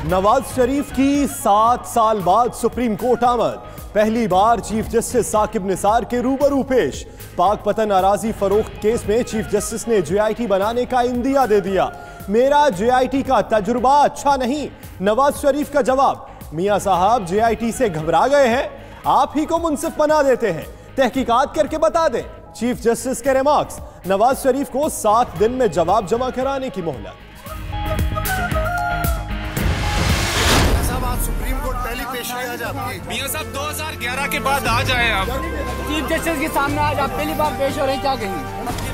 नवाज शरीफ की 7 साल बाद सुप्रीम कोर्ट आमद। पहली बार चीफ जस्टिस साकिब निसार के रूबरू पेश। पाक पतन अराजी फरोख्त केस में चीफ जस्टिस ने JIT बनाने का इंदिया दे दिया। मेरा JIT का तजुर्बा अच्छा नहीं, नवाज शरीफ का जवाब। मियां साहब JIT से घबरा गए हैं, आप ही को मुंसिफ बना देते हैं, तहकीकात करके बता दें। चीफ जस्टिस के रिमार्क्स। नवाज शरीफ को 7 दिन में जवाब जमा कराने की मोहलत। सुप्रीम कोर्ट पहली पेशी आज आपकी। मियां साहब 2011 के बाद आ जाए आप चीफ जस्टिस के सामने आज आप पहली बार पेश हो रहे हैं, क्या कहेंगे?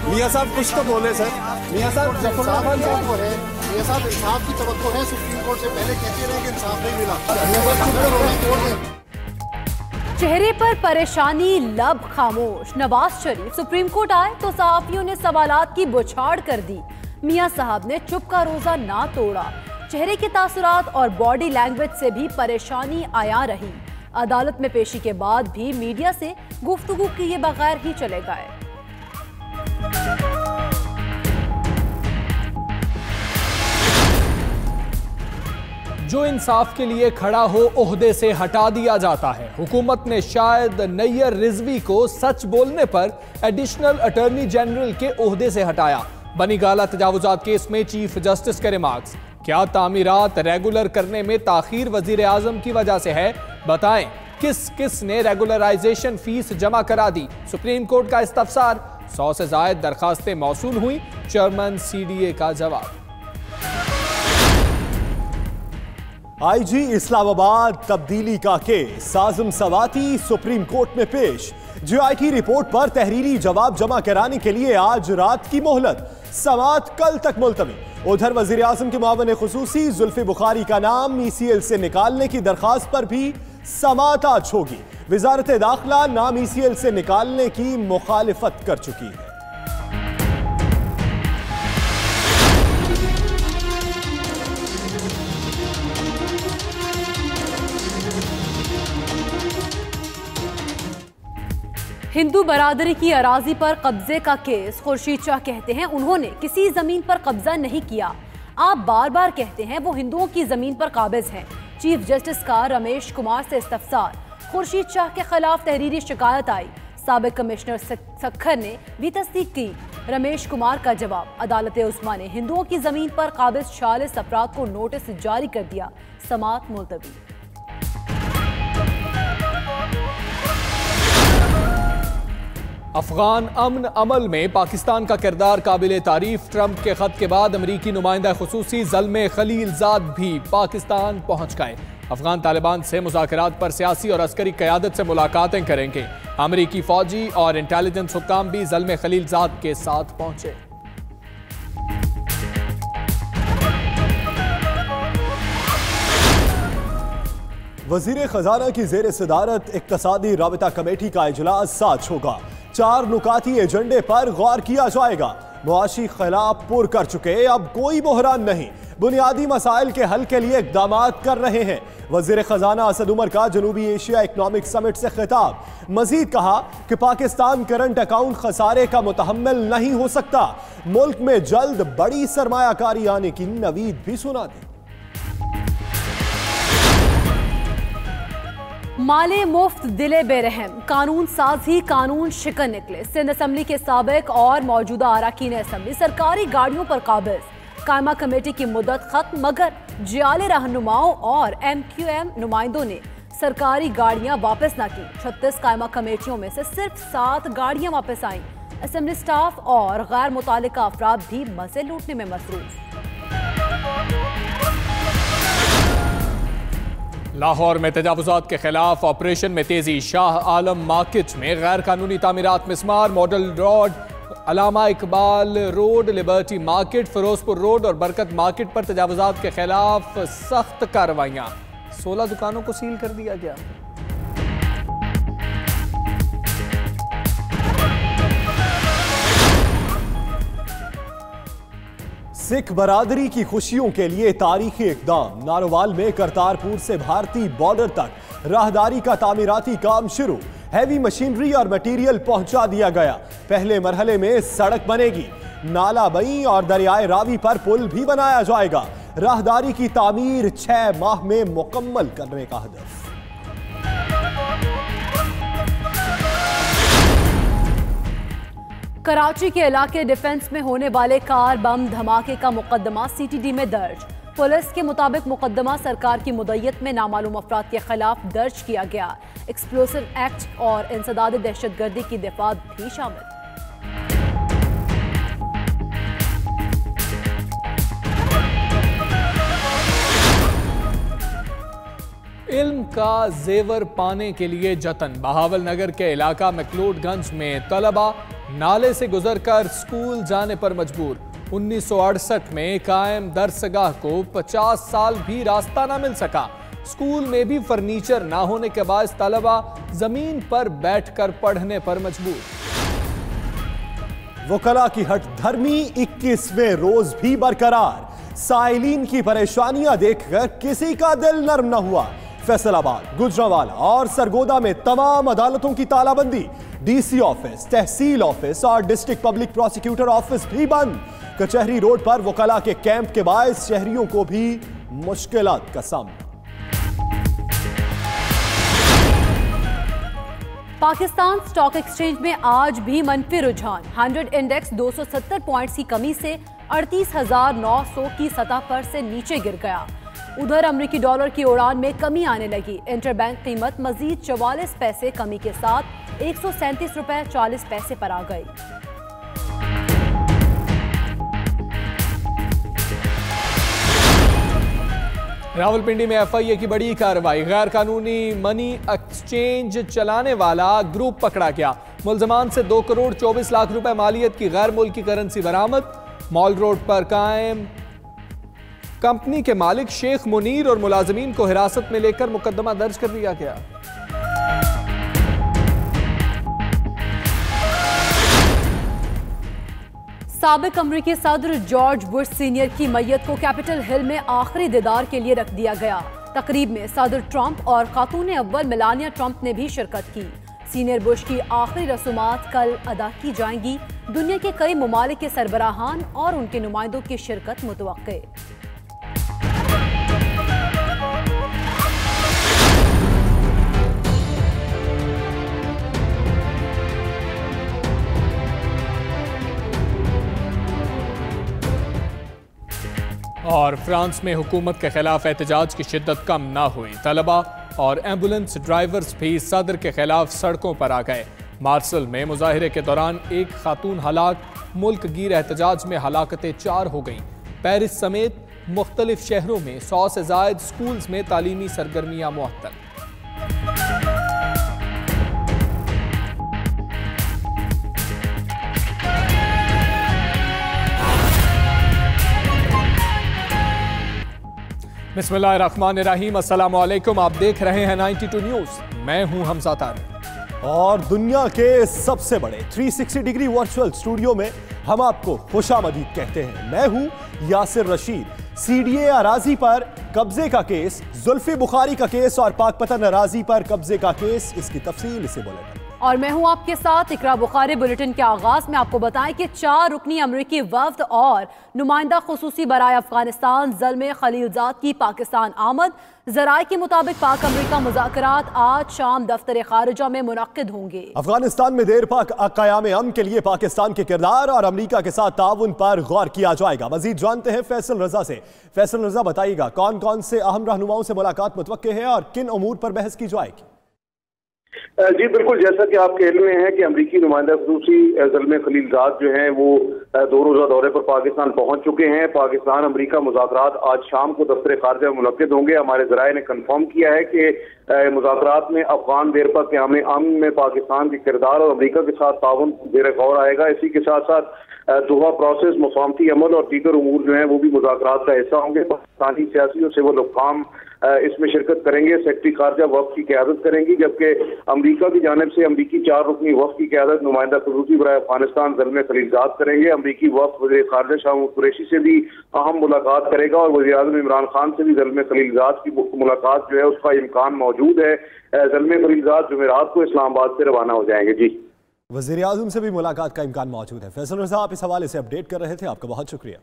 मियां साहब कुछ तो बोले सर। मियां साहब जफरुल्लाह खान साहब को है, मियां साहब इंसाफ की तवक्को है, सुप्रीम कोर्ट से पहले कहते रहे कि इंसाफ नहीं मिला। चेहरे पर परेशानी, लब खामोश। नवाज शरीफ सुप्रीम कोर्ट आए तो सहाफियों ने सवालात की बौछार कर दी। मियां साहब ने चुप का रोजा ना तोड़ा। चेहरे के तासुरात और बॉडी लैंग्वेज से भी परेशानी आया रही। अदालत में पेशी के बाद भी मीडिया से गुफ्तगू किए बगैर ही चले गए। जो इंसाफ के लिए खड़ा हो ओहदे से हटा दिया जाता है। हुकूमत ने शायद नैयर रिजवी को सच बोलने पर एडिशनल अटॉर्नी जनरल के ओहदे से हटाया। बनी गाला तजावुजात केस में चीफ जस्टिस के रिमार्क्स। क्या तामीरात रेगुलर करने में ताखीर वजीर आजम की वजह से है? बताएं किस किस ने रेगुलराइजेशन फीस जमा करा दी? सुप्रीम कोर्ट का इस्तफसार। 100 से जायद दरखास्तें मौसूल हुई। चेयरमैन CDA का जवाब। IG इस्लामाबाद तब्दीली का केस। साजिम सवाती सुप्रीम कोर्ट में पेश। JIT रिपोर्ट पर तहरीरी जवाब जमा कराने के लिए आज रात की मोहलत। समात कल तक मुलतवी। उधर वजीर आजम के मुआवन खुसूसी जुल्फी बुखारी का नाम ECL से निकालने की दरखास्त पर भी समात आज होगी। वजारत दाखिला नाम ECL से निकालने की मुखालिफत कर चुकी है। हिंदू बरादरी की अराजी पर कब्जे का केस। खुर्शीद शाह कहते हैं उन्होंने किसी जमीन पर कब्जा नहीं किया। आप बार बार कहते हैं वो हिंदुओं की जमीन पर काबिज हैं। चीफ जस्टिस का रमेश कुमार से इस्तफसार। खुर्शीद शाह के खिलाफ तहरीरी शिकायत आई। साबिक कमिश्नर सखर ने भी तस्दीक की। रमेश कुमार का जवाब। अदालत उस्मा ने हिंदुओं की जमीन पर काबिज 46 अफराद को नोटिस जारी कर दिया। समात मुलतवी। अफगान अमन अमल में पाकिस्तान का किरदार काबिल तारीफ। ट्रंप के खत के बाद अमरीकी नुमाइंदा खुसूसी ज़ल्मे खलीलजाद भी पाकिस्तान पहुंच गए। अफगान तालिबान से मुज़ाकरात पर सियासी और अस्करी क़यादत से मुलाकातें करेंगे। अमरीकी फौजी और इंटेलिजेंस हुक्काम भी ज़ल्मे खलीलजाद के साथ पहुंचे। वजीर खजाना की जेर सदारत इक्तसादी राबिता कमेटी का इजलास आज होगा। 4 नुकाती एजेंडे पर गौर किया जाएगा। मुआशी खिलाफ पुर कर चुके, अब कोई बहरान नहीं। बुनियादी मसाइल के हल के लिए इक़दामात कर रहे हैं। वजीर खजाना असद उमर का जनूबी एशिया इकनॉमिक समिट से खिताब। मजीद कहा कि पाकिस्तान करंट अकाउंट खसारे का मुतहम्मिल नहीं हो सकता। मुल्क में जल्द बड़ी सरमायाकारी आने की नवीद भी सुना दी। माले मुफ्त दिले बेरहम। कानून साज ही कानून शिकन निकले। सिंध असम्बली के साबिक और मौजूदा अरकान असम्बली सरकारी गाड़ियों पर काबिज। कायमा कमेटी की मुद्दत खत्म, मगर जियाले रहनुमाओं और MQM नुमाइंदों ने सरकारी गाड़ियां वापस न की। 36 कायमा कमेटियों में से सिर्फ 7 गाड़ियां वापस आईं। असम्बली स्टाफ और गैर मुतालिका अफराद भी मजे लूटने में मसरूफ। लाहौर में तजावुजात के खिलाफ ऑपरेशन में तेजी। शाह आलम मार्केट में गैर कानूनी तामीरात, मिसमार, Model Road, Allama Iqbal Road, Liberty Market, Ferozepur Road और बरकत मार्केट पर तजावुजात के खिलाफ सख्त कार्रवाइयां। 16 दुकानों को सील कर दिया गया। सिख बरादरी की खुशियों के लिए तारीखी इकदाम। नारोवाल में करतारपुर से भारतीय बॉर्डर तक राहदारी का तामीराती काम शुरू। हैवी मशीनरी और मटेरियल पहुंचा दिया गया। पहले मरहले में सड़क बनेगी। नाला बई और दरियाए रावी पर पुल भी बनाया जाएगा। राहदारी की तामीर 6 माह में मुकम्मल करने का हदफ। कराची के इलाके डिफेंस में होने वाले कार बम धमाके का मुकदमा सीटीडी में दर्ज। पुलिस के मुताबिक मुकदमा सरकार की मुद्दत में नामालूम अफराद के खिलाफ दर्ज किया गया। एक्सप्लोसिव एक्ट और इंसदाद दहशतगर्दी की दफात भी शामिल। इल्म का जेवर पाने के लिए जतन। बहावल नगर के इलाका मैक्लोडगंज में तलबा नाले से गुजरकर स्कूल जाने पर मजबूर। 1968 में कायम दरसगाह को 50 साल भी रास्ता ना मिल सका। स्कूल में भी फर्नीचर ना होने के बाद तलबा जमीन पर बैठकर पढ़ने पर मजबूर। वकला की हट धर्मी 21वें रोज भी बरकरार। साइलीन की परेशानियां देखकर किसी का दिल नर्म न हुआ। फैसलाबाद, गुजरांवाला और सरगोदा में तमाम अदालतों की तालाबंदी। डीसी ऑफिस, तहसील ऑफिस और डिस्ट्रिक्ट पब्लिक प्रोसिक्यूटर ऑफिस भी बंद। कचहरी रोड पर वकला के कैंप के बायस शहरियों को भी मुश्किलात का सामना। पाकिस्तान स्टॉक एक्सचेंज में आज भी मनफी रुझान। 100 इंडेक्स 270 पॉइंट्स की कमी से 38,900 की सतह पर से नीचे गिर गया। उधर अमेरिकी डॉलर की उड़ान में कमी आने लगी। इंटरबैंक कीमत मजीद 44 पैसे कमी के साथ 137 रुपए 40 पैसे पर आ गई। रावलपिंडी में एफआईए की बड़ी कार्रवाई। गैर कानूनी मनी एक्सचेंज चलाने वाला ग्रुप पकड़ा गया। मुल्जमान से 2 करोड़ 24 लाख रुपए मालियत की गैर मुल्की करेंसी बरामद। मॉल रोड पर कायम कंपनी के मालिक शेख मुनीर और मुलाजमीन को हिरासत में लेकर मुकदमा दर्ज कर दिया गया। साबिक अमरीकी सदर जॉर्ज बुश सीनियर की मैयत को कैपिटल हिल में आखिरी दीदार के लिए रख दिया गया। तकरीब में सदर ट्रंप और खातून अव्वल मेलानिया ट्रंप ने भी शिरकत की। सीनियर बुश की आखिरी रसूमात कल अदा की जाएंगी। दुनिया के कई ममालिक के सरबराहान और उनके नुमाइंदों की शिरकत मुतवक्के। और फ्रांस में हुकूमत के खिलाफ एहतजाज की शिद्दत कम ना हुई। तलबा और एम्बुलेंस ड्राइवर्स भी सदर के खिलाफ सड़कों पर आ गए। मार्सल में मुजाहिरे के दौरान एक खातून हलाक। मुल्क गिर एहतजाज में हलाकतें 4 हो गईं। पेरिस समेत मुख्तलिफ शहरों में 100 से जायद स्कूल्स में तालीमी सरगर्मियां मुअत्तल। बिस्मिल्लाहिर्रहमानिर्रहीम, अस्सलाम वालेकुम। आप देख रहे हैं 92 न्यूज़। मैं हूं हमजा तारिक और दुनिया के सबसे बड़े 360 डिग्री वर्चुअल स्टूडियो में हम आपको खुशामदीद कहते हैं। मैं हूं यासिर रशीद। सीडीए अराजी पर कब्जे का केस, जुल्फी बुखारी का केस और पाकपतन अराजी पर कब्जे का केस, इसकी तफसील इसे बुलेटिन। और मैं हूं आपके साथ इकरा बुखारी। बुलेटिन के आगाज में आपको बताएं कि 4 रुकनी अमरीकी वफ्द और नुमाइंदा खुसूसी बराए अफगानिस्तान ज़ल्मे खलीलजाद की पाकिस्तान आमद। जराए के मुताबिक पाक अमरीका मुज़ाकरात आज शाम दफ्तर खारिजा में मुनक्किद होंगे। अफगानिस्तान में देर पाक क़याम अमन के लिए पाकिस्तान के किरदार और अमरीका के साथ ताउन पर गौर किया जाएगा। मजीद जानते हैं फैसल रजा से। फैसल रजा, बताइएगा कौन कौन से अहम रहनुमाओं से मुलाकात मुतवक्के है और किन अमूर पर बहस की जाएगी? जी बिल्कुल, जैसा कि आपके इल्म में है कि अमरीकी नुमाइंदा खुसूसी ज़ल्मे खलीलजाद जो हैं वो 2 रोज़ा दौरे पर पाकिस्तान पहुंच चुके हैं। पाकिस्तान अमरीका मुज़ाकरात आज शाम को दफ्तर खारिजा में मुनक्किद होंगे। हमारे ज़राए ने कन्फर्म किया है कि मुज़ाकरात में अफगान देरपा क़याम अमन में पाकिस्तान के किरदार और अमरीका के साथ ताउन ज़ेर गौर आएगा। इसी के साथ साथ दोहा प्रोसेस, मुफाहमती अमल और दीगर उमूर जो हैं वो भी मुज़ाकरात का हिस्सा होंगे। पाकिस्तानी सियासी और सिविल हुक्काम इसमें शिरकत करेंगे। सेक्रेटरी खारजा वफ़द की क़यादत करेंगी, जबकि अमरीका की जानिब से अमरीकी 4 रुकनी वफ़द की क़यादत नुमाइंदा खुसूसी बराए अफगानिस्तान ज़ल्मे खलीलजाद करेंगे। अमरीकी वफ़द वज़ीर खारजा शाह महमूद कुरैशी से भी अहम मुलाकात करेगा और वज़ीर आज़म इमरान खान से भी ज़ल्मे खलीलजाद की मुलाकात जो है उसका इम्कान मौजूद है। ज़ल्मे खलीलजाद जुमेरात को इस्लामाबाद से रवाना हो जाएंगे। जी, वज़ीर आज़म से भी मुलाकात का इम्कान मौजूद है। फैसल रज़ा, आप इस हवाले से अपडेट कर रहे थे, आपका बहुत शुक्रिया।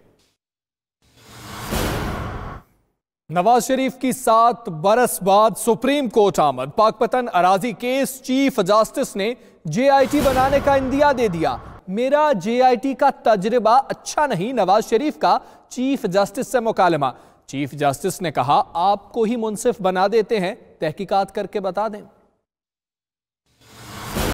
नवाज शरीफ की 7 बरस बाद सुप्रीम कोर्ट आमद। पाकपतन अराजी केस चीफ जस्टिस ने JIT बनाने का इंदिया दे दिया। मेरा JIT का तजर्बा अच्छा नहीं, नवाज शरीफ का चीफ जस्टिस से मुकालमा। चीफ जस्टिस ने कहा, आपको ही मुंसिफ बना देते हैं, तहकीकात करके बता दें।